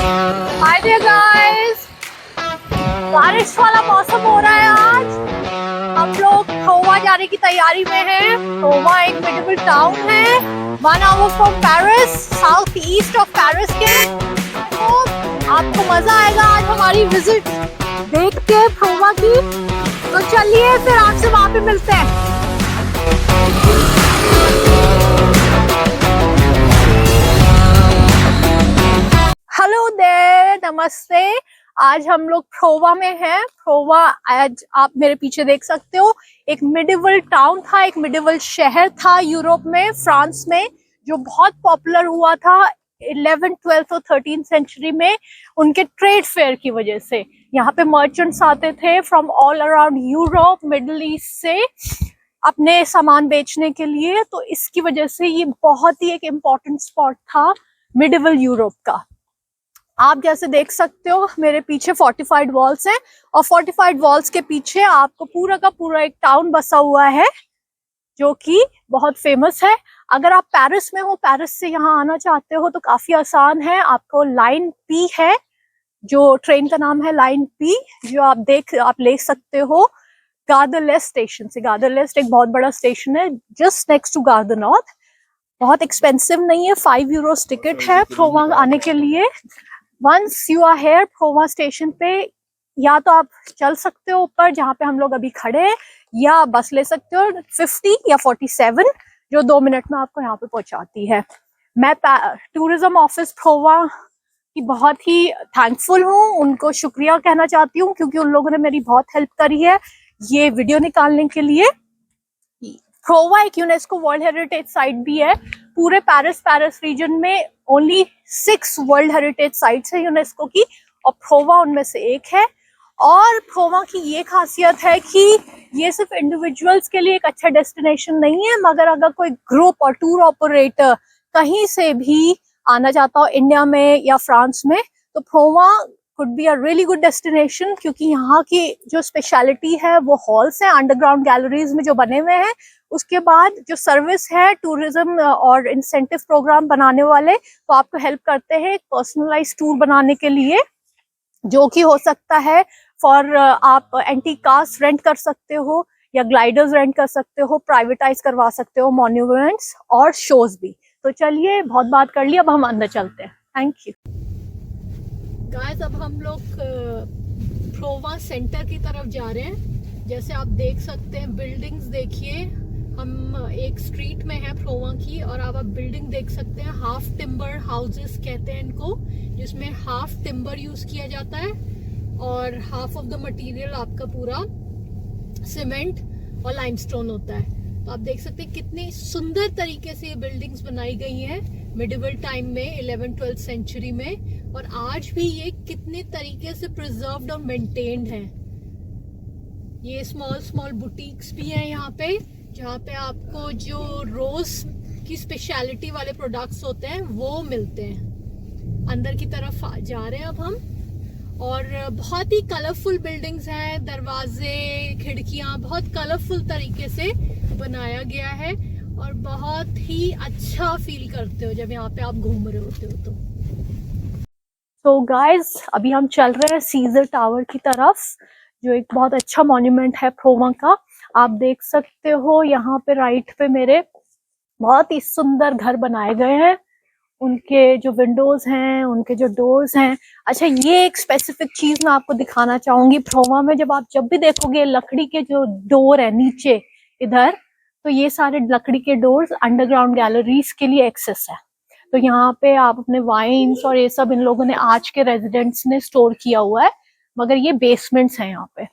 Hi there guys, बारिश वाला मौसम हो रहा है आज। हम लोग प्रोवा जाने की तैयारी में हैं। प्रोवा एक मिडिवल टाउन है, 1 our from Paris, south east of Paris के। तो आपको मजा आएगा आज हमारी विजिट देख के प्रोवा की। तो चलिए फिर आपसे वहां पे मिलते हैं। हेलो देयर, नमस्ते। आज हम लोग प्रोवा में हैं। प्रोवा आज आप मेरे पीछे देख सकते हो, एक मिडिवल टाउन था, एक मिडिवल शहर था यूरोप में, फ्रांस में, जो बहुत पॉपुलर हुआ था 11th, 12th और 13th सेंचुरी में उनके ट्रेड फेयर की वजह से। यहाँ पे मर्चेंट्स आते थे from all around Europe, middle east से अपने सामान बेचने के लिए। तो इसकी वजह से ये बहुत ही एक इम्पोर्टेंट स्पॉट था मिडिवल यूरोप का। आप जैसे देख सकते हो मेरे पीछे फोर्टिफाइड वॉल्स हैं, और फोर्टिफाइड वॉल्स के पीछे आपको पूरा का पूरा एक टाउन बसा हुआ है जो कि बहुत फेमस है। अगर आप पेरिस में हो, पेरिस से यहाँ आना चाहते हो तो काफी आसान है। आपको लाइन पी है, जो ट्रेन का नाम है लाइन पी, जो आप ले सकते हो गार्दलेस्ट स्टेशन से। गार्दलेस्ट एक बहुत बड़ा स्टेशन है जस्ट नेक्स्ट टू गार्द नॉर्थ। बहुत एक्सपेंसिव नहीं है, 5 यूरोस टिकट है प्रोवा आने के लिए। Once you are here Provins station पे, या तो आप चल सकते हो ऊपर जहाँ पे हम लोग अभी खड़े हैं, या बस ले सकते हो 50 या 47, जो 2 मिनट में आपको यहाँ पे पहुंचाती है। मैं टूरिज्म ऑफिस प्रोवा की बहुत ही थैंकफुल हूँ, उनको शुक्रिया कहना चाहती हूँ, क्योंकि उन लोगों ने मेरी बहुत हेल्प करी है ये वीडियो निकालने के लिए। प्रोवा एक यूनेस्को वर्ल्ड हेरिटेज साइट भी है। पूरे पेरिस रीजन में ओनली 6 वर्ल्ड हेरिटेज साइट्स है यूनेस्को की, और प्रोवा उनमें से एक है। और प्रोवा की ये खासियत है कि ये सिर्फ इंडिविजुअल्स के लिए एक अच्छा डेस्टिनेशन नहीं है, मगर अगर कोई ग्रुप और टूर ऑपरेटर कहीं से भी आना चाहता हो इंडिया में या फ्रांस में, तो प्रोवा could be a really good destination, क्योंकि यहाँ की जो स्पेशलिटी है वो हॉल्स हैं अंडरग्राउंड गैलरीज में जो बने हुए हैं। उसके बाद जो सर्विस है टूरिज्म और इंसेंटिव प्रोग्राम बनाने वाले, तो आपको हेल्प करते हैं पर्सनलाइज टूर बनाने के लिए, जो कि हो सकता है फॉर आप एंटीक कार्स रेंट कर सकते हो, या ग्लाइडर्स रेंट कर सकते हो, प्राइवेटाइज करवा सकते हो मॉन्यूमेंट्स और शोज भी। तो चलिए, बहुत बात कर ली, अब हम अंदर चलते हैं। Thank you guys. अब हम लोग प्रोवा सेंटर की तरफ जा रहे हैं। जैसे आप देख सकते हैं, बिल्डिंग्स देखिए, हम एक स्ट्रीट में है प्रोवा की, और आप बिल्डिंग देख सकते हैं। हाफ टिम्बर हाउसेस कहते हैं इनको, जिसमें हाफ टिम्बर यूज किया जाता है और हाफ ऑफ द मटेरियल आपका पूरा सीमेंट और लाइमस्टोन होता है। तो आप देख सकते हैं कितनी सुंदर तरीके से ये बिल्डिंग्स बनाई गई हैं मिडिवल टाइम में, 11th-12th सेंचुरी में, और आज भी ये कितने तरीके से प्रिजर्व्ड और मेंटेन्ड हैं। ये स्मॉल बुटीक्स भी हैं यहाँ पे, जहाँ पे आपको जो रोज की स्पेशलिटी वाले प्रोडक्ट्स होते हैं वो मिलते हैं। अंदर की तरफ जा रहे हैं अब हम, और बहुत ही कलरफुल बिल्डिंग्स हैं, दरवाजे, खिड़कियां बहुत कलरफुल तरीके से बनाया गया है, और बहुत ही अच्छा फील करते हो जब यहाँ पे आप घूम रहे होते हो। तो गाइज, अभी हम चल रहे हैं सीजर टावर की तरफ, जो एक बहुत अच्छा मॉन्यूमेंट है प्रोवा का। आप देख सकते हो यहाँ पे राइट पे मेरे बहुत ही सुंदर घर बनाए गए हैं, उनके जो विंडोज हैं, उनके जो डोर्स हैं। अच्छा, ये एक स्पेसिफिक चीज मैं आपको दिखाना चाहूंगी प्रोवा में। जब भी देखोगे लकड़ी के जो डोर है नीचे इधर, तो ये सारे लकड़ी के डोर्स अंडरग्राउंड गैलरीज के लिए एक्सेस है। तो यहाँ पे आप अपने वाइन्स और ये सब इन लोगों ने, आज के रेजिडेंट्स ने स्टोर किया हुआ है, मगर ये बेसमेंट्स हैं यहाँ पे।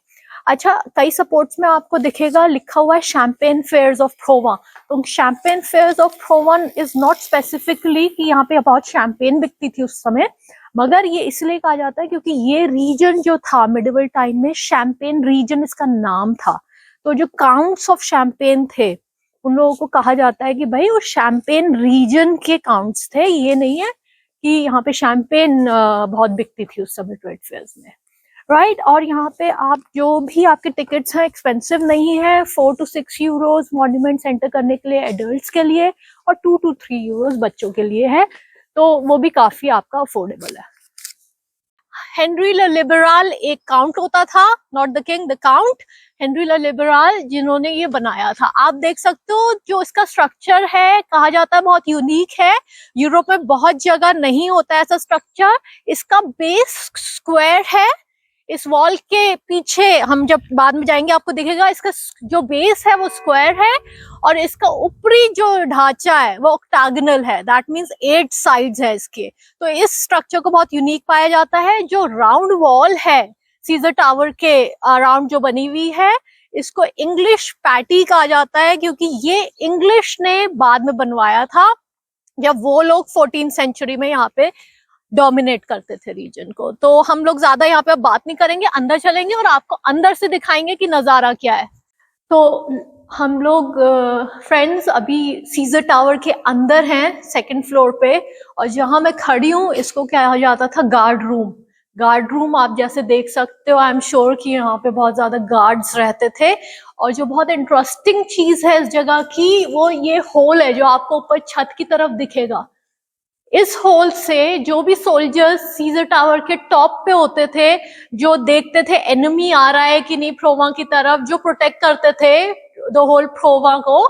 अच्छा, कई सपोर्ट्स में आपको दिखेगा लिखा हुआ है शैंपेन फेयर्स ऑफ प्रोवा। तो champagne fairs of Provins is not specifically कि यहाँ पे बहुत शैंपेन बिकती थी उस समय, मगर ये इसलिए कहा जाता है क्योंकि ये रीजन जो था मिडिवल टाइम में, शैंपेन रीजन इसका नाम था। तो जो काउंट्स ऑफ शैंपेन थे, उन लोगों को कहा जाता है कि भाई वो शैंपेन रीजन के काउंट्स थे, ये नहीं है कि यहाँ पे शैंपेन बहुत बिकती थी उस समय ट्रेड फेयर्स में, राइट। और यहाँ पे आप जो भी आपके टिकट्स हैं एक्सपेंसिव नहीं है, 4 to 6 यूरोज मॉन्यूमेंट सेंटर करने के लिए एडल्ट्स के लिए, और 2 to 3 यूरोज बच्चों के लिए है। तो वो भी काफी आपका अफोर्डेबल है। हेनरी द लिबरल एक काउंट होता था, not the king, the count, Henry the liberal, जिन्होंने ये बनाया था। आप देख सकते हो जो इसका स्ट्रक्चर है, कहा जाता है बहुत यूनिक है, यूरोप में बहुत जगह नहीं होता है ऐसा स्ट्रक्चर। इसका बेस स्क्वायर है, इस वॉल के पीछे हम जब बाद में जाएंगे आपको दिखेगा, इसका जो बेस है वो स्क्वायर है और इसका ऊपरी जो ढांचा है वो ऑक्टागोनल है, दैट मींस 8 साइड्स है इसके। तो इस स्ट्रक्चर को बहुत यूनिक पाया जाता है। जो राउंड वॉल है सीजर टावर के अराउंड जो बनी हुई है, इसको इंग्लिश पैटी कहा जाता है, क्योंकि ये इंग्लिश ने बाद में बनवाया था जब वो लोग 14th सेंचुरी में यहाँ पे डोमिनेट करते थे रीजन को। तो हम लोग ज्यादा यहाँ पे अब बात नहीं करेंगे, अंदर चलेंगे और आपको अंदर से दिखाएंगे कि नजारा क्या है। तो हम लोग फ्रेंड्स अभी सीजर टावर के अंदर हैं, 2nd फ्लोर पे, और जहां मैं खड़ी हूँ इसको कहा जाता था गार्ड रूम। गार्ड रूम आप जैसे देख सकते हो, आई एम श्योर कि यहाँ पे बहुत ज्यादा गार्ड्स रहते थे। और जो बहुत इंटरेस्टिंग चीज है इस जगह की, वो ये होल है जो आपको ऊपर छत की तरफ दिखेगा। इस होल से जो भी सोल्जर्स सीजर टावर के टॉप पे होते थे, जो देखते थे एनिमी आ रहा है कि नहीं प्रोवा की तरफ, जो प्रोटेक्ट करते थे द होल प्रोवा को,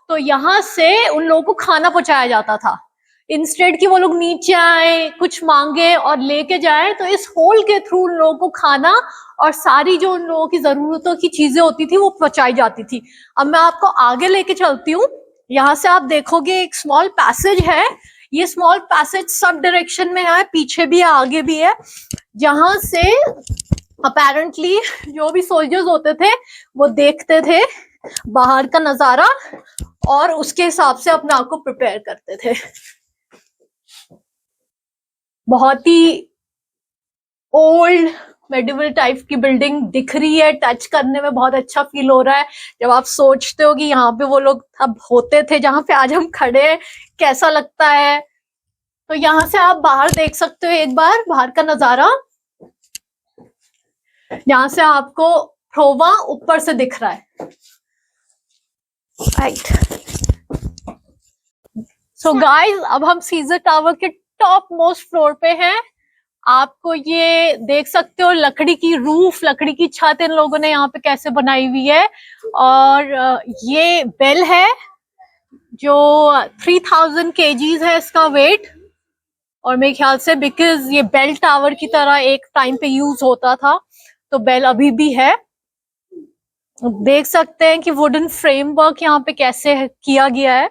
तो यहाँ से उन लोगों को खाना पहुंचाया जाता था। इंस्टेड कि वो लोग नीचे आए, कुछ मांगे और लेके जाए, तो इस होल के थ्रू उन लोगों को खाना और सारी जो उन लोगों की जरूरतों की चीजें होती थी वो पहुंचाई जाती थी। अब मैं आपको आगे लेके चलती हूँ। यहाँ से आप देखोगे एक स्मॉल पैसेज है। ये स्मॉल पैसेज सब डायरेक्शन में है, पीछे भी है आगे भी है, जहां से अपेरेंटली जो भी सोल्जर्स होते थे वो देखते थे बाहर का नजारा और उसके हिसाब से अपने आप को प्रिपेयर करते थे। बहुत ही ओल्ड मेडिवल टाइप की बिल्डिंग दिख रही है, टच करने में बहुत अच्छा फील हो रहा है। जब आप सोचते हो कि यहाँ पे वो लोग अब होते थे जहां पे आज हम खड़े हैं, कैसा लगता है। तो यहाँ से आप बाहर देख सकते हो एक बार बाहर का नजारा, यहाँ से आपको प्रोवा ऊपर से दिख रहा है, राइट। सो गाइस, अब हम सीजर टावर के टॉप मोस्ट फ्लोर पे हैं। आपको ये देख सकते हो लकड़ी की रूफ, लकड़ी की छत इन लोगों ने यहाँ पे कैसे बनाई हुई है। और ये बेल है जो 3000 kgs है इसका वेट, और मेरे ख्याल से बिकॉज ये बेल टावर की तरह एक टाइम पे यूज होता था, तो बेल अभी भी है। देख सकते हैं कि वुडन फ्रेमवर्क यहाँ पे कैसे किया गया है।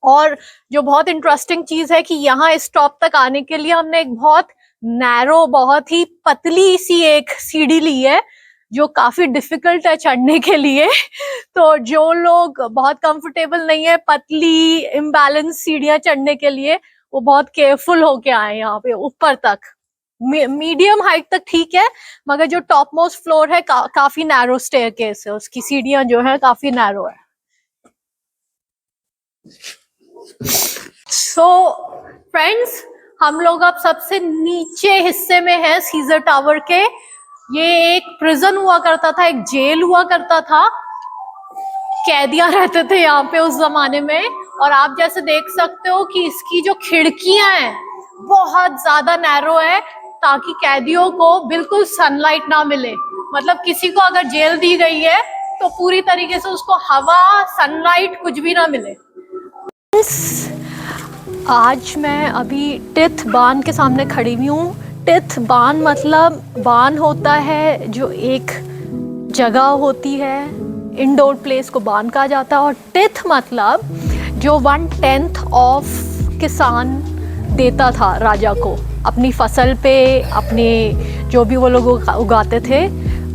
और जो बहुत इंटरेस्टिंग चीज है कि यहाँ इस टॉप तक आने के लिए हमने एक बहुत नैरो, बहुत ही पतली सी एक सीढ़ी ली है जो काफी डिफिकल्ट है चढ़ने के लिए। तो जो लोग बहुत कंफर्टेबल नहीं है पतली इम्बैलेंस सीढ़ियां चढ़ने के लिए, वो बहुत केयरफुल होके आए यहाँ पे ऊपर तक। मीडियम हाइट तक ठीक है, मगर जो टॉप मोस्ट फ्लोर है काफी नैरो स्टेयरकेस है, उसकी सीढ़ियां जो है काफी नैरो है। सो फ्रेंड्स, हम लोग अब सबसे नीचे हिस्से में हैं सीजर टावर के। ये एक प्रिजन हुआ करता था, एक जेल हुआ करता था, कैदियां रहते थे यहाँ पे उस जमाने में। और आप जैसे देख सकते हो कि इसकी जो खिड़कियां हैं बहुत ज्यादा नैरो है, ताकि कैदियों को बिल्कुल सनलाइट ना मिले। मतलब किसी को अगर जेल दी गई है तो पूरी तरीके से उसको हवा, सनलाइट कुछ भी ना मिले। आज मैं अभी टिथ बान के सामने खड़ी हुई हूँ। टिथ बान मतलब बान होता है जो एक जगह होती है, इंडोर प्लेस को बान कहा जाता है। और टिथ मतलब जो 1/10 ऑफ किसान देता था राजा को अपनी फसल पे, अपने जो भी वो लोग उगाते थे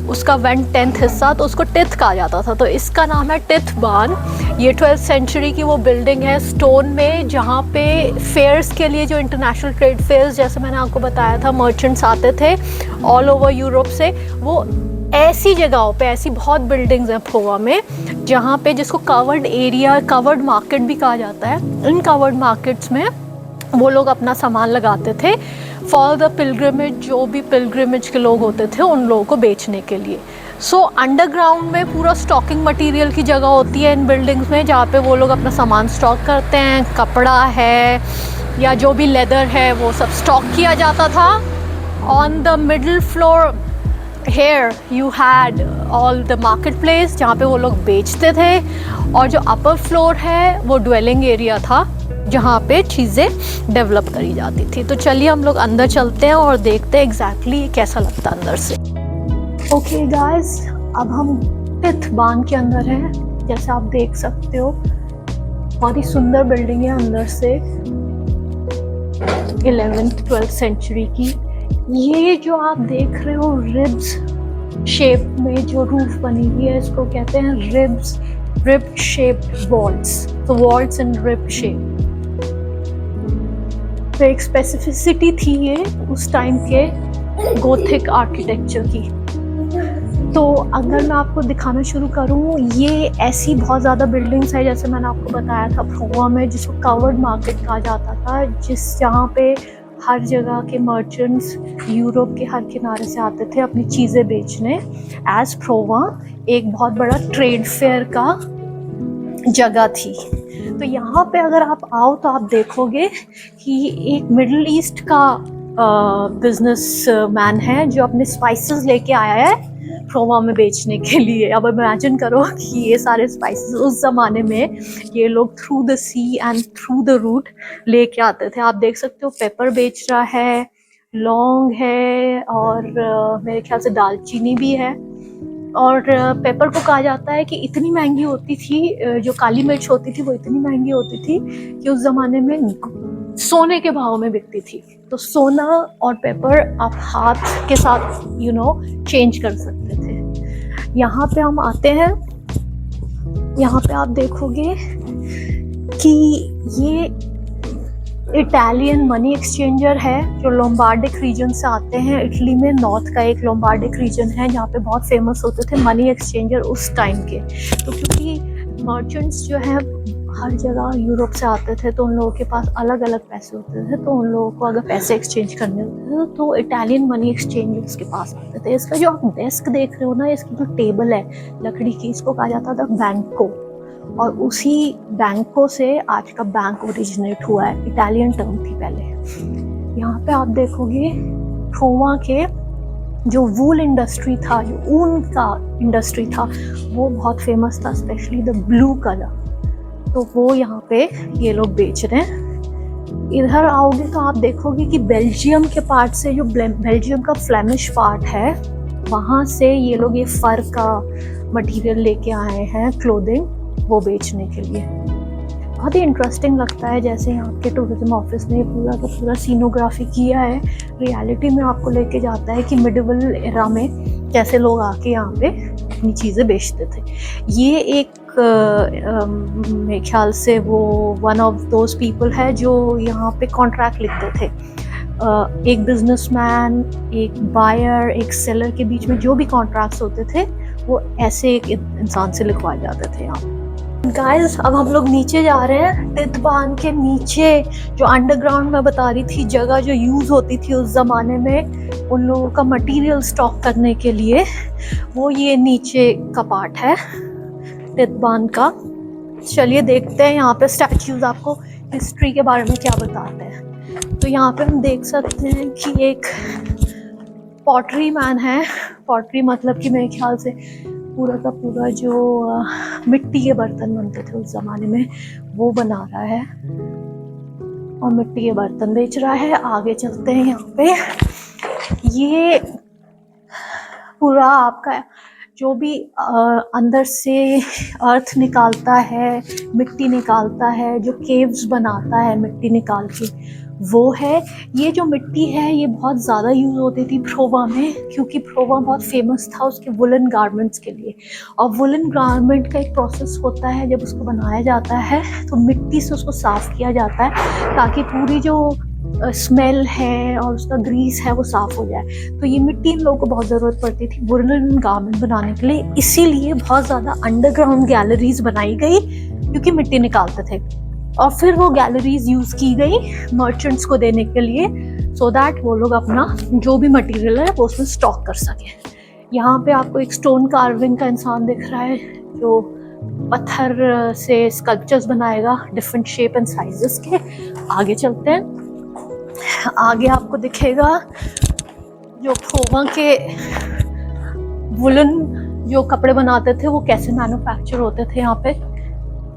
उसका 1/10 हिस्सा, तो उसको टिथ कहा जाता था। तो इसका नाम है टिथ बान। ये 12th सेंचुरी की वो बिल्डिंग है स्टोन में, जहाँ पे फेयर्स के लिए, जो इंटरनेशनल ट्रेड फेयर्स जैसे मैंने आपको बताया था, मर्चेंट्स आते थे ऑल ओवर यूरोप से। वो ऐसी जगहों पे, ऐसी बहुत बिल्डिंग्स हैं प्रोवा में जहाँ पे, जिसको कवर्ड एरिया, कवर्ड मार्केट भी कहा जाता है। इन कवर्ड मार्केट्स में वो लोग अपना सामान लगाते थे फॉर द पिलग्रिमेज, जो भी पिलग्रिमेज के लोग होते थे उन लोगों को बेचने के लिए। सो अंडरग्राउंड में पूरा स्टॉकिंग मटेरियल की जगह होती है इन बिल्डिंग्स में, जहाँ पे वो लोग अपना सामान स्टॉक करते हैं। कपड़ा है या जो भी लेदर है वो सब स्टॉक किया जाता था। On the middle floor here you had all the marketplace जहाँ पे वो लोग बेचते थे, और जो upper floor है वो dwelling area था जहाँ पे चीज़ें डेवलप करी जाती थी। तो चलिए हम लोग अंदर चलते हैं और देखते हैं एग्जैक्टली कैसा लगता है अंदर से। ओके गाइस, अब हम 5th बान के अंदर हैं। जैसे आप देख सकते हो बहुत ही सुंदर बिल्डिंग है अंदर से, 11th 12th सेंचुरी की। ये जो आप देख रहे हो रिब्स शेप में जो रूफ बनी हुई है, इसको कहते हैं रिब शेप्ड वॉल्स। तो वॉल्स इन रिब शेप, तो एक स्पेसिफिसिटी थी ये उस टाइम के गोथिक आर्किटेक्चर की। तो अगर मैं आपको दिखाना शुरू करूँ, ये ऐसी बहुत ज़्यादा बिल्डिंग्स है जैसे मैंने आपको बताया था प्रोवा में, जिसको कवर्ड मार्केट कहा जाता था, जहाँ पे हर जगह के मर्चेंट्स यूरोप के हर किनारे से आते थे अपनी चीज़ें बेचने। एज प्रोवा एक बहुत बड़ा ट्रेड फेयर का जगह थी। तो यहाँ पे अगर आप आओ तो आप देखोगे कि एक मिडिल ईस्ट का बिजनेस मैन है जो अपने स्पाइसेस लेके आया है प्रोवा में बेचने के लिए। अब इमेजिन करो कि ये सारे स्पाइसेस उस ज़माने में ये लोग through the sea and through the route लेके आते थे। आप देख सकते हो पेपर बेच रहा है, लौंग है, और मेरे ख्याल से दालचीनी भी है। और पेपर को कहा जाता है कि इतनी महंगी होती थी, जो काली मिर्च होती थी वो इतनी महंगी होती थी कि उस ज़माने में सोने के भाव में बिकती थी। तो सोना और पेपर आप हाथ के साथ चेंज कर सकते थे। यहाँ पे हम आते हैं, यहाँ पे आप देखोगे कि ये इटालियन मनी एक्सचेंजर है जो लोम्बार्डिक रीजन से आते हैं। इटली में नॉर्थ का एक लोम्बार्डिक रीजन है जहाँ पे बहुत फेमस होते थे मनी एक्सचेंजर उस टाइम के। तो क्योंकि मर्चेंट्स जो है हर जगह यूरोप से आते थे, तो उन लोगों के पास अलग अलग पैसे होते थे, तो उन लोगों को अगर पैसे एक्सचेंज करने होते थे तो इटालियन मनी एक्सचेंजर्स के पास आते थे। इसका जो आप डेस्क देख रहे हो ना, इसकी जो टेबल है लकड़ी की, इसको कहा जाता था बैंको, और उसी बैंको से आज का बैंक ओरिजिनेट हुआ है। इटालियन टर्म थी पहले। यहाँ पे आप देखोगे प्रोवा के जो वूल इंडस्ट्री था, जो ऊन का इंडस्ट्री था, वो बहुत फेमस था, स्पेशली द ब्लू कलर। तो वो यहाँ पे ये लोग बेच रहे हैं। इधर आओगे तो आप देखोगे कि बेल्जियम के पार्ट से, जो बेल्जियम का फ्लेमिश पार्ट है, वहाँ से ये लोग ये फर का मटेरियल लेके आए हैं, क्लोथिंग, वो बेचने के लिए। बहुत ही इंटरेस्टिंग लगता है जैसे यहाँ के टूरिज्म ऑफिस ने पूरा का पूरा सीनोग्राफी किया है। रियलिटी में आपको लेके जाता है कि मिडिवल एरा में कैसे लोग आके यहाँ पे अपनी चीज़ें बेचते थे। ये एक मेरे ख्याल से वो वन ऑफ दोज पीपल है जो यहाँ पे कॉन्ट्रैक्ट लिखते थे। एक बिजनेसमैन, एक बायर, एक सेलर के बीच में जो भी कॉन्ट्रैक्ट्स होते थे वो ऐसे एक इंसान से लिखवाए जाते थे यहाँ। गाइस, अब हम लोग नीचे जा रहे हैं। 5th बान के नीचे जो अंडरग्राउंड मैं बता रही थी जगह जो यूज़ होती थी उस ज़माने में उन लोगों का मटेरियल स्टॉक करने के लिए, वो ये नीचे का पार्ट है 5th बान का। चलिए देखते हैं यहाँ पे स्टैच्यूज आपको हिस्ट्री के बारे में क्या बताते हैं। तो यहाँ पे हम देख सकते हैं कि एक पॉटरी मैन है। पॉटरी मतलब कि मेरे ख्याल से पूरा का पूरा जो मिट्टी के बर्तन बनते थे उस ज़माने में वो बना रहा है और मिट्टी के बर्तन बेच रहा है। आगे चलते हैं। यहाँ पे ये पूरा आपका जो भी अंदर से अर्थ निकालता है, मिट्टी निकालता है, जो केव्स बनाता है मिट्टी निकाल के, वो है। ये जो मिट्टी है ये बहुत ज़्यादा यूज़ होती थी प्रोवा में, क्योंकि प्रोवा बहुत फेमस था उसके वुलन गारमेंट्स के लिए। और वुलन गारमेंट का एक प्रोसेस होता है, जब उसको बनाया जाता है तो मिट्टी से उसको साफ़ किया जाता है ताकि पूरी जो स्मेल है और उसका ग्रीस है वो साफ़ हो जाए। तो ये मिट्टी इन लोगों को बहुत ज़रूरत पड़ती थी वुलन गारमेंट बनाने के लिए, इसीलिए बहुत ज़्यादा अंडरग्राउंड गैलरीज बनाई गई क्योंकि मिट्टी निकालते थे। और फिर वो गैलरीज यूज़ की गई मर्चेंट्स को देने के लिए, सो दैट वो लोग अपना जो भी मटेरियल है वो उसमें स्टॉक कर सकें। यहाँ पे आपको एक स्टोन कार्विंग का इंसान दिख रहा है जो पत्थर से स्कल्पचर्स बनाएगा डिफरेंट शेप एंड साइजेस के। आगे चलते हैं। आगे आपको दिखेगा जो प्रोवा के वुलन जो कपड़े बनाते थे वो कैसे मैन्युफैक्चर होते थे यहाँ पे।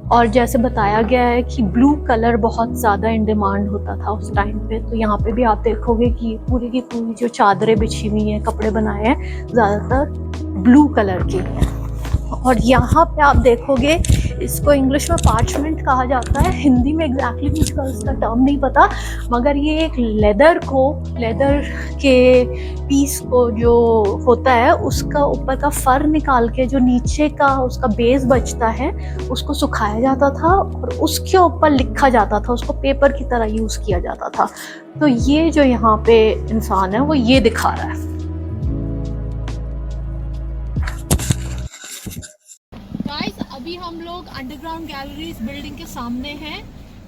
और जैसे बताया गया है कि ब्लू कलर बहुत ज़्यादा इन डिमांड होता था उस टाइम पे, तो यहाँ पे भी आप देखोगे कि पूरी की पूरी जो चादरें बिछी हुई हैं, कपड़े बनाए हैं, ज़्यादातर ब्लू कलर की। और यहाँ पे आप देखोगे इसको इंग्लिश में पार्चमेंट कहा जाता है, हिंदी में एग्जैक्टली मुझको इसका टर्म नहीं पता, मगर ये एक लेदर के पीस को जो होता है उसका ऊपर का फर निकाल के जो नीचे का उसका बेस बचता है उसको सुखाया जाता था और उसके ऊपर लिखा जाता था, उसको पेपर की तरह यूज़ किया जाता था। तो ये जो यहाँ पे इंसान है वो ये दिखा रहा है। अभी हम लोग अंडरग्राउंड गैलरीज बिल्डिंग के सामने हैं,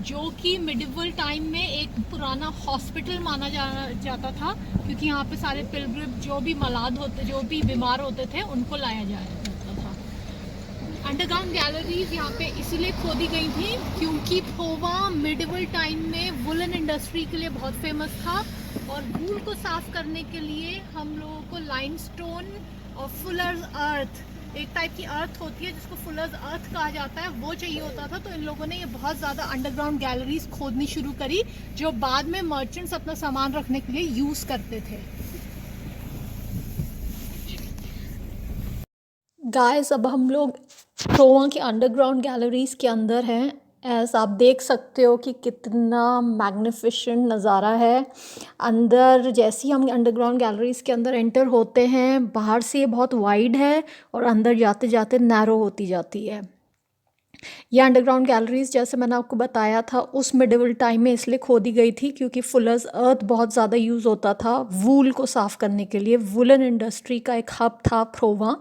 जो कि मिडिवल टाइम में एक पुराना हॉस्पिटल माना जाता था, क्योंकि यहाँ पे सारे पिलग्रिम जो भी मलाद होते, जो भी बीमार होते थे, उनको लाया जाता था। अंडरग्राउंड गैलरीज यहाँ पे इसीलिए खोदी गई थी क्योंकि प्रोवा मिडिवल टाइम में वुलन इंडस्ट्री के लिए बहुत फेमस था, और वूल को साफ करने के लिए हम लोगों को लाइमस्टोन और फुलर्स अर्थ, एक टाइप की अर्थ होती है जिसको फुलर्स अर्थ कहा जाता है, वो चाहिए होता था। तो इन लोगों ने ये बहुत ज़्यादा अंडरग्राउंड गैलरीज खोदनी शुरू करी, जो बाद में मर्चेंट्स अपना सामान रखने के लिए यूज़ करते थे। गाइस, अब हम लोग प्रोवा के अंडरग्राउंड गैलरीज के अंदर हैं। ऐसा आप देख सकते हो कि कितना मैग्निफिसेंट नज़ारा है। अंदर जैसे ही हम अंडरग्राउंड गैलरीज के अंदर एंटर होते हैं, बाहर से ये बहुत वाइड है और अंदर जाते जाते नैरो होती जाती है। ये अंडरग्राउंड गैलरीज जैसे मैंने आपको बताया था उस मिडिवल टाइम में इसलिए खोदी गई थी क्योंकि फुलर्स अर्थ बहुत ज़्यादा यूज़ होता था वूल को साफ़ करने के लिए। वुलन इंडस्ट्री का एक हब था प्रोवा,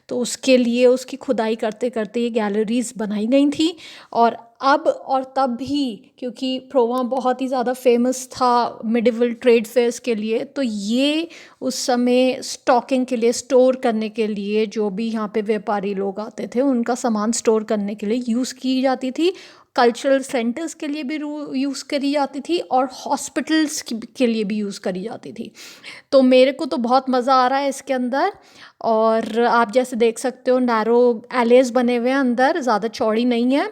तो उसके लिए उसकी खुदाई करते करते ये गैलरीज बनाई गई थी। और अब और तब भी क्योंकि प्रोवा बहुत ही ज़्यादा फेमस था मिडिवल ट्रेड फेयर्स के लिए, तो ये उस समय स्टॉकिंग के लिए, स्टोर करने के लिए, जो भी यहाँ पे व्यापारी लोग आते थे उनका सामान स्टोर करने के लिए यूज़ की जाती थी। कल्चरल सेंटर्स के लिए भी यूज़ करी जाती थी और हॉस्पिटल्स के लिए भी यूज़ करी जाती थी। तो मेरे को तो बहुत मज़ा आ रहा है इसके अंदर। और आप जैसे देख सकते हो नैरो एलेज बने हुए हैं अंदर, ज़्यादा चौड़ी नहीं है।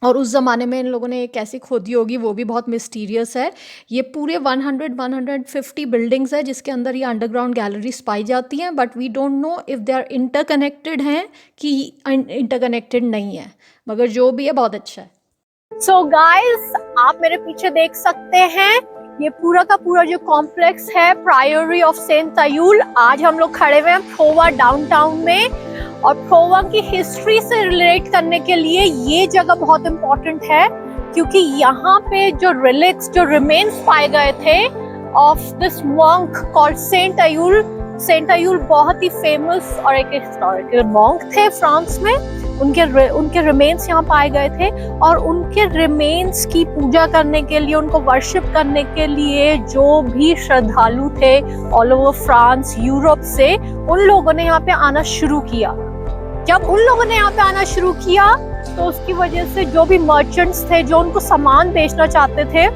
और उस ज़माने में इन लोगों ने एक ऐसी खोदी होगी वो भी बहुत मिस्टीरियस है। ये पूरे 150 बिल्डिंग्स है जिसके अंदर ये अंडरग्राउंड गैलरीज पाई जाती हैं, but we don't know if they are interconnected हैं कि इंटरकनेक्टेड नहीं है, मगर जो भी है बहुत अच्छा है। सो गाइस, आप मेरे पीछे देख सकते हैं ये पूरा का पूरा जो कॉम्प्लेक्स है प्रायोरी ऑफ सेंट अयूल। आज हम लोग खड़े हुए हैं प्रोवा डाउनटाउन में, और प्रोवा की हिस्ट्री से रिलेट करने के लिए ये जगह बहुत इम्पोर्टेंट है क्योंकि यहाँ पे जो रिलिक्स, जो रिमेन्स पाए गए थे of this monk called saint Ayoul. Saint Ayoul बहुत ही फेमस और एक हिस्टोरिकल मॉन्क थे फ्रांस में। उनके रिमेन्स यहाँ पाए गए थे और उनके रिमेन्स की पूजा करने के लिए, उनको वर्शिप करने के लिए जो भी श्रद्धालु थे ऑल ओवर फ्रांस, यूरोप से, उन लोगों ने यहाँ पे आना शुरू किया। जब उन लोगों ने यहाँ पे आना शुरू किया तो उसकी वजह से जो भी मर्चेंट्स थे जो उनको सामान बेचना चाहते थे,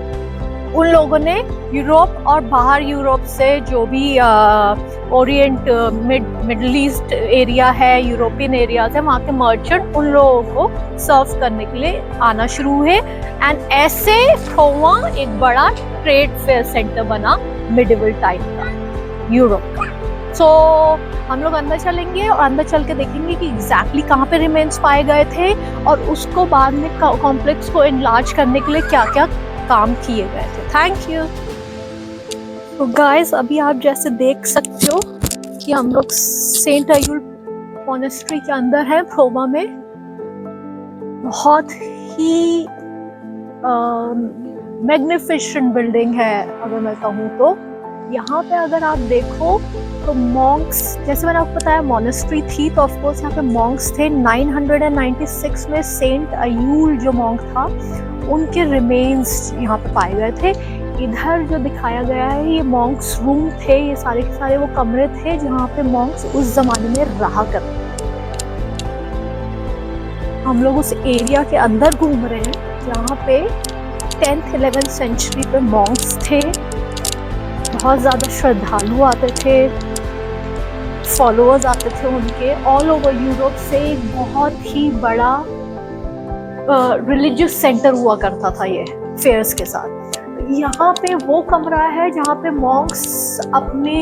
उन लोगों ने यूरोप और बाहर यूरोप से जो भी ओरिएंट, मिडल ईस्ट एरिया है, यूरोपियन एरियाज है, वहाँ के मर्चेंट उन लोगों को सर्व करने के लिए आना शुरू हुए। एंड ऐसे प्रोवा एक बड़ा ट्रेड फेयर सेंटर बना मिडिवल टाइम का यूरोप का। सो हम लोग अंदर चलेंगे और अंदर चल के देखेंगे कि एग्जैक्टली कहाँ पे रिमेन्स पाए गए थे और उसको बाद में कॉम्प्लेक्स को एनलार्ज करने के लिए क्या क्या काम किए गए थे। Thank you. तो गाइस, अभी आप जैसे देख सकते हो कि हम लोग सेंट अयूल मॉनेस्ट्री के अंदर है प्रोवा में। बहुत ही मैग्निफिसेंट बिल्डिंग है अगर मैं कहूँ तो। यहाँ पे अगर आप देखो तो मॉन्क्स, जैसे मैंने आपको बताया मॉनेस्ट्री थी तो ऑफकोर्स यहाँ पे मॉन्क्स थे। 996 में सेंट अयूल जो मॉन्क था उनके रिमेन्स यहाँ पे पाए गए थे। इधर जो दिखाया गया है ये मॉन्क्स रूम थे, ये सारे के सारे वो कमरे थे जहाँ पे मॉन्क्स उस जमाने में रहा करते थे। हम लोग उस एरिया के अंदर घूम रहे हैं जहाँ पे 10th 11th सेंचुरी पे मॉन्क्स थे। बहुत ज़्यादा श्रद्धालु आते थे, फॉलोअर्स आते थे उनके ऑल ओवर यूरोप से। एक बहुत ही बड़ा रिलीजियस सेंटर हुआ करता था ये फेयर्स के साथ। यहाँ पे वो कमरा है जहाँ पे मॉन्क्स अपने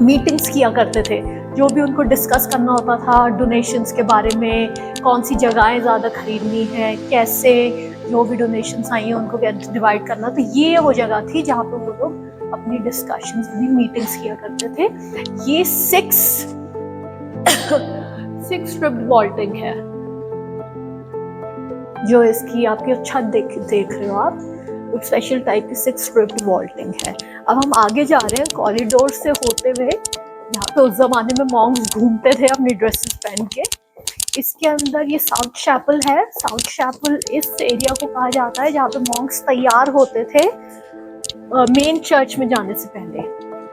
मीटिंग्स किया करते थे, जो भी उनको डिस्कस करना होता था डोनेशंस के बारे में, कौन सी जगहें ज़्यादा खरीदनी है, कैसे जो भी डोनेशंस आई हैं उनको कैसे डिवाइड करना। तो ये वो जगह थी जहाँ पे वो लोग अपनी डिस्कशंस, अपनी मीटिंग्स किया करते थे। ये सिक्स स्ट्रिप्ड वॉल्टिंग है, जो इसकी आपकी छत देख रहे हो आप, एक स्पेशल टाइप की 6 स्ट्रिप्ड वॉल्टिंग है। अब हम आगे जा रहे हैं कॉरिडोर से होते हुए, जहाँ पे उस जमाने में मॉन्क्स घूमते थे अपनी ड्रेसेस पहन के। इसके अंदर ये साउथ चैपल है। साउथ चैपल इस एरिया को कहा जाता है जहाँ पे मॉन्क्स तैयार होते थे मेन चर्च में जाने से पहले।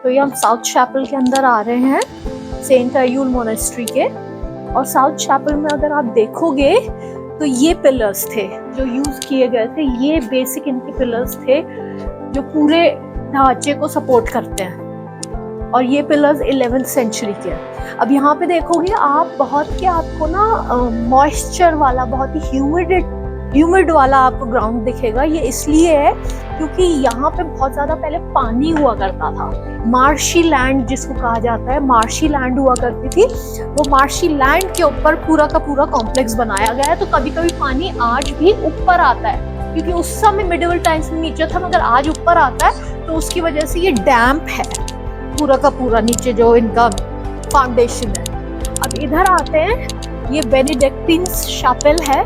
तो ये हम साउथ चैपल के अंदर आ रहे हैं, सेंट अयूल मोनेस्ट्री के। और साउथ चैपल में अगर आप देखोगे तो ये पिलर्स थे जो यूज किए गए थे। ये बेसिक इनके पिलर्स थे जो पूरे ढांचे को सपोर्ट करते हैं, और ये पिलर्स 11th सेंचुरी के हैं। अब यहाँ पे देखोगे आप, बहुत के आपको ना मॉइस्चर वाला, बहुत ही ह्यूमिड वाला आपको ग्राउंड दिखेगा। ये इसलिए है क्योंकि यहाँ पे बहुत ज्यादा पहले पानी हुआ करता था। मार्शी लैंड जिसको कहा जाता है, मार्शी लैंड हुआ करती थी। वो मार्शी लैंड के ऊपर पूरा का पूरा कॉम्प्लेक्स बनाया गया है। तो कभी कभी पानी आज भी ऊपर आता है, क्योंकि उस समय मिडिवल टाइम्स में नीचे था, मगर आज ऊपर आता है, तो उसकी वजह से ये डैम्प है पूरा का पूरा नीचे जो इनका फाउंडेशन है। अब इधर आते हैं, ये बेनेडिक्टिन्स शैपेल है,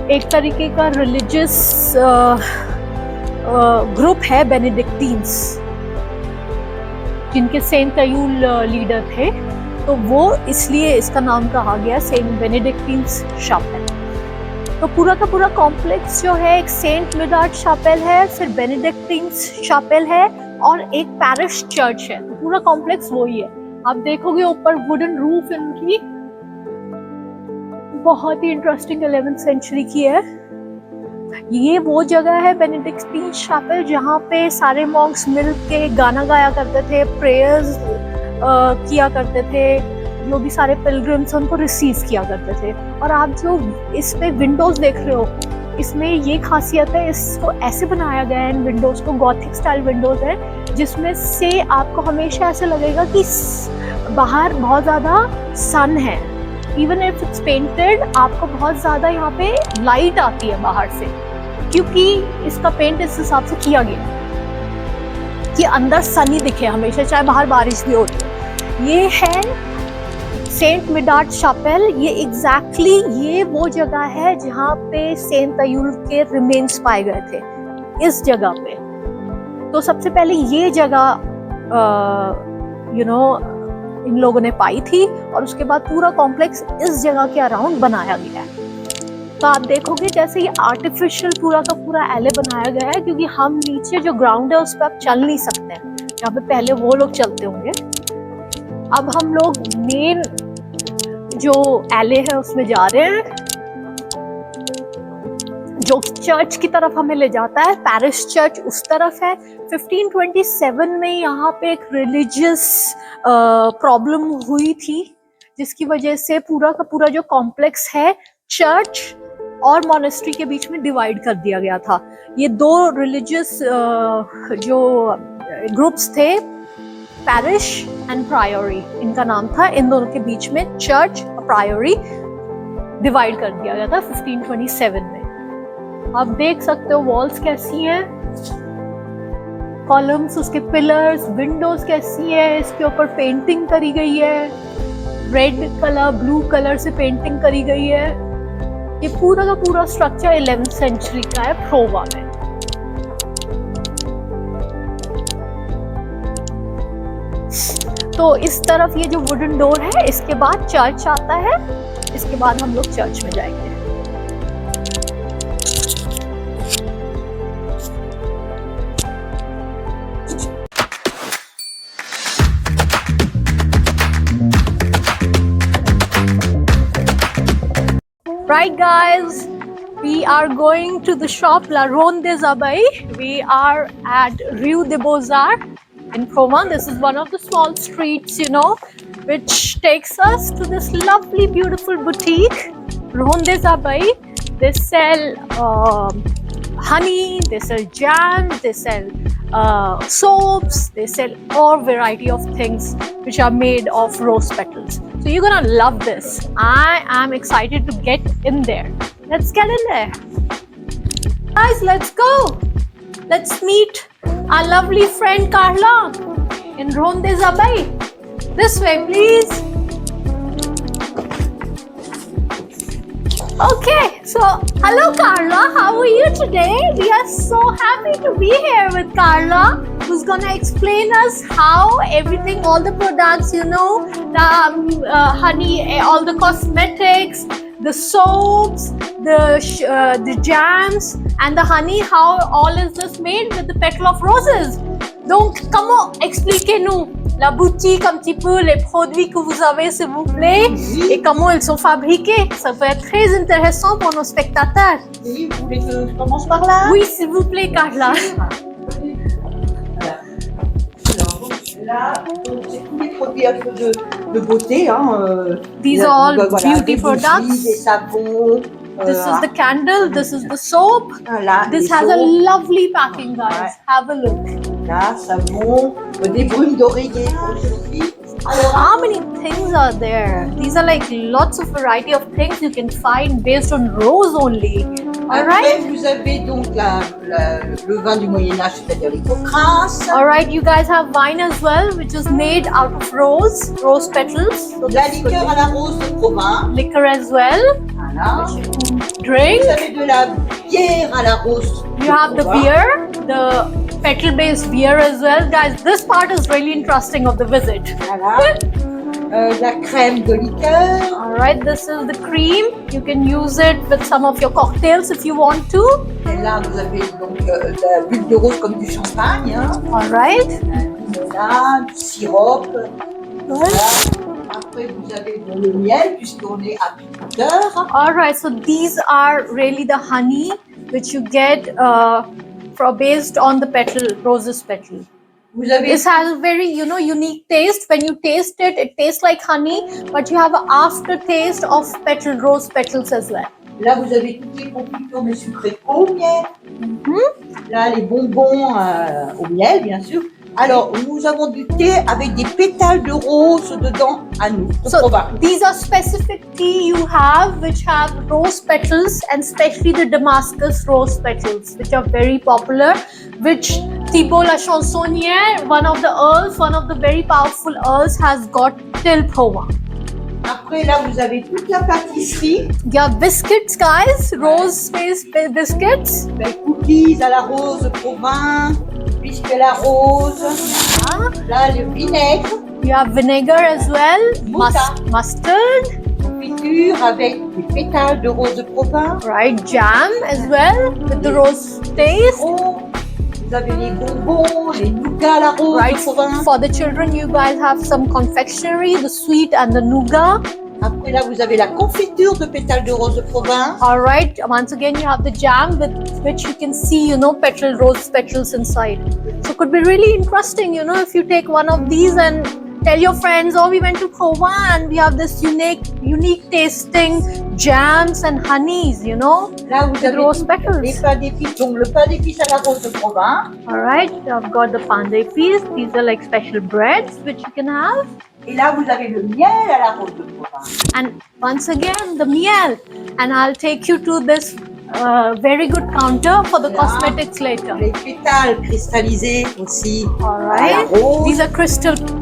एक तरीके का रिलीजियस ग्रुप है बेनेडिक्टिन्स, जिनके सेंट अयूल लीडर थे। तो वो इसलिए इसका नाम कहा गया सेंट बेनेडिक्टिन्स शैपेल। तो पूरा का पूरा कॉम्प्लेक्स जो है, एक सेंट मिडार्ड शैपेल है, फिर बेनेडिक्टिन्स शैपेल है, और एक पैरिश चर्च है। तो पूरा कॉम्प्लेक्स वही है। आप देखोगे ऊपर वुडन रूफ इनकी बहुत ही इंटरेस्टिंग 11th सेंचुरी की है। ये वो जगह है बेनेडिक्टिन शैपेल जहाँ पे सारे मॉन्क्स मिल के गाना गाया करते थे, प्रेयर्स किया करते थे, जो भी सारे पिलग्रिम्स उनको रिसीव किया करते थे। और आप जो इस पे विंडोज देख रहे हो, इसमें ये खासियत है, इसको ऐसे बनाया गया है इन विंडोज को, गॉथिक स्टाइल विंडोज है, जिसमें से आपको हमेशा ऐसे लगेगा कि बाहर बहुत ज्यादा सन है। इवन इफ इट्स पेंटेड, आपको बहुत ज्यादा यहाँ पे लाइट आती है बाहर से, क्योंकि इसका पेंट इस हिसाब से किया गया कि अंदर सनी दिखे हमेशा, चाहे बाहर बारिश भी होती है। ये है सेंट मिडार्ड शैपेल। ये एग्जैक्टली ये वो जगह है जहाँ पे सेंट अयूल के रिमेन्स पाए गए थे, इस जगह पे। तो सबसे पहले ये जगह इन लोगों ने पाई थी, और उसके बाद पूरा कॉम्प्लेक्स इस जगह के अराउंड बनाया गया है। तो आप देखोगे जैसे ये आर्टिफिशियल पूरा का पूरा एले बनाया गया है, क्योंकि हम नीचे जो ग्राउंड है उस पर आप चल नहीं सकते हैं, यहाँ पे पहले वो लोग चलते होंगे। अब हम लोग मेन जो एले है उसमें जा रहे हैं, जो चर्च की तरफ हमें ले जाता है। पैरिश चर्च उस तरफ है। 1527 में यहाँ पे एक रिलीजियस प्रॉब्लम हुई थी, जिसकी वजह से पूरा का पूरा जो कॉम्प्लेक्स है चर्च और मॉनेस्ट्री के बीच में डिवाइड कर दिया गया था। ये दो रिलीजियस जो ग्रुप्स थे, पैरिश एंड प्रायोरी इनका नाम था, इन दोनों के बीच में चर्च और प्रायोरी डिवाइड कर दिया गया था 1527 में। आप देख सकते हो वॉल्स कैसी हैं, कॉलम्स, उसके पिलर्स, विंडोज कैसी है, इसके ऊपर पेंटिंग करी गई है, रेड कलर ब्लू कलर से पेंटिंग करी गई है। ये पूरा का पूरा स्ट्रक्चर 11th सेंचुरी का है प्रोवा में। तो इस तरफ ये जो वुडन डोर है, इसके बाद चर्च आता है, इसके बाद हम लोग चर्च में जाएंगे। Right guys, We are going to the shop La Ronde des Abeilles. We are at Rue des Beaux-Arts in Provence. This is one of the small streets, you know, which takes us to this lovely, beautiful boutique, Ronde des Abeilles. They sell honey, they sell jams, they sell soaps, they sell all variety of things which are made of rose petals. So you're gonna love this. I am excited to get in there. Let's get in there. Guys, let's go. Let's meet our lovely friend Carla in Ronde des Abeilles. This way, please. Okay, so hello Carla, how are you today? We are so happy to be here with Carla, who's gonna explain us how everything, all the products, you know, the honey, all the cosmetics, the soaps, the jams, and the honey, how all is this made with the petal of roses. Donc, comment expliquez-nous la boutique, un petit peu les produits que vous avez, s'il vous plaît, et comment ils sont fabriqués. Ça peut être très intéressant pour nos spectateurs. Oui, vous voulez que je commence par là? Oui, s'il vous plaît, Carla. Voilà. Alors, là, c'est tous les produits de beauté. Hein, These are all beauty des products. bougies, des savons. This is the candle, this is the soap. Voilà, This des has a soaps. lovely packing, guys. Ouais. Have a look. Là, savon, des brumes d'oreiller pour les filles. Alors, How many things are there? These are like lots of variety of things you can find based on rose only. après, Alright? vous avez donc le vin du Moyen-Âge, c'est-à-dire les cocrasses. Alright, you guys have wine as well, which is made out of rose petals. So La this is liqueur à la rose de Provins. liquor as well. Voilà. Drink. Vous avez de la bière à la rose. You have the beer, the petal-based beer as well. Guys, this part is really interesting of the visit. Voilà. La crème de liqueur. Alright, this is the cream. You can use it with some of your cocktails if you want to. Et là, vous avez donc de la bulle de rose comme du champagne. Hein. Alright. Là, du sirop. Voilà. Après, vous avez bon, le miel, puisqu'on est apiculteur. Alright, so these are really the honey which you get based on the petal, roses petal. Vous avez This has a very, you know, unique taste. When you taste it, it tastes like honey, but you have an aftertaste of petal, rose petals as well. là, vous avez toutes les confitures de sucré au miel. Là, les bonbons au miel, bien sûr. Alors, nous avons du thé avec des pétales de rose dedans à nous, de So Provins. these are specific tea you have which have rose petals, and especially the Damascus rose petals, which are very popular, which Thibault La Chansonnière, one of the earls, one of the very powerful earls, has got till Provins. Après, là, vous avez toute la pâtisserie. You have biscuits, guys, rose-based biscuits. Ben, cookies à la rose de Provins, biscuits à la rose. Là, le vinaigre, You have vinegar as well, Moutarde. mustard, confiture avec des pétales de rose de Provins. right? Jam as well with the rose taste. Oh, vous avez les bonbons, les nougats à la rose Right, de Provins. for the children, you guys have some confectionery, the sweet and the nougat. Après, là, vous avez la confiture de pétales de rose de Provins. All right, once again, you have the jam with which you can see, you know, rose petals inside. So it could be really interesting, you know, if you take one of these and tell your friends, oh, we went to Provins and we have this unique tasting jams and honeys, you know, Là, vous with avez rose les petals. pains d'épices. Donc, le pain d'épices à la rose de Provins. All right, I've got the pain d'épices. These are like special breads which you can have. Et là, vous avez le miel à la rose de Provins. And once again, the miel. And I'll take you to this very good counter for the Yeah. cosmetics later. Les pétales cristallisés aussi All à la right. rose. These are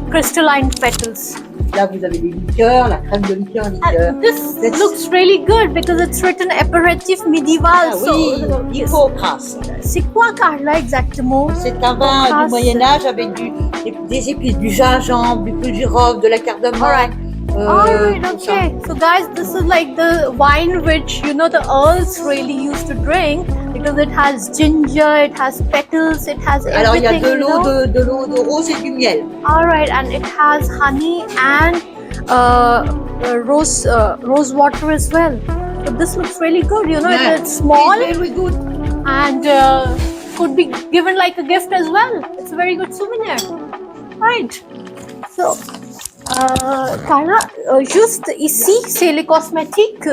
crystalline petals. Là, vous avez les liqueurs, la crème de liqueur, liqueur. And this That's- looks really good because it's written apéritif médiéval. Ah oui, Hippocrate. C'est quoi, Carla, exactement? C'est un vin Hippocrate. du Moyen-Âge avec des épices, du gingembre, du peu de girofle, de la cardamome. Alright. Alright, tout ça. okay. So guys, this is like the wine which, you know, the earls really used to drink because it has ginger, it has petals, it has everything, Alors, il y a de you l'eau know? de l'eau de rose et du miel. Alright, and it has honey and rose water as well. but this looks really good. You know, Yeah. it's small It's very good. and could be given like a gift as well. It's a very good souvenir, right? So, Carla, juste ici, c'est les cosmétiques.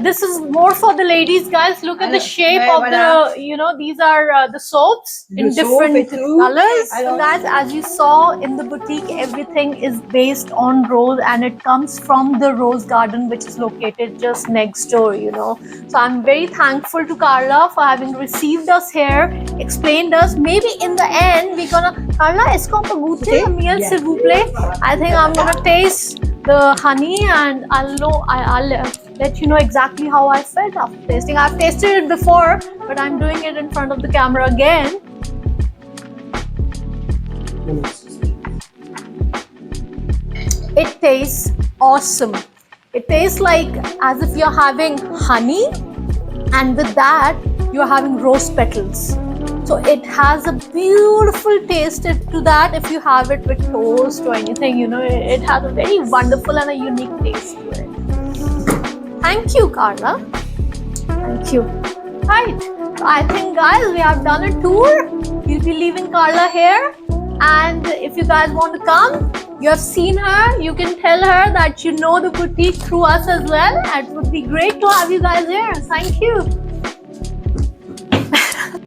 This is more for the ladies, guys. Look at the Alors, shape ouais, of voilà. the, you know, these are the soaps in Le soap different et tout. colors. Alors- Guys, as you saw in the boutique, everything is based on rose and it comes from the rose garden, which is located just next door, you know. So I'm very thankful to Carla for having received us here, explained us. Maybe in the end, we're gonna, Carla, est-ce qu'on peut goûter le miel, Yeah. s'il vous plaît? I think I'm gonna taste the honey and I'll let you know exactly how I felt after tasting. I've tasted it before, but I'm doing it in front of the camera again. It tastes awesome. It tastes like as if you're having honey, and with that, you're having rose petals. So it has a beautiful taste to that. If you have it with toast or anything, you know, it has a very wonderful and a unique taste to it. Thank you, Carla. Thank you. Right. So I think, guys, we have done a tour. We'll be leaving Carla here. And if you guys want to come, you have seen her, you can tell her that you know the boutique through us as well. And it would be great to have you guys here. Thank you.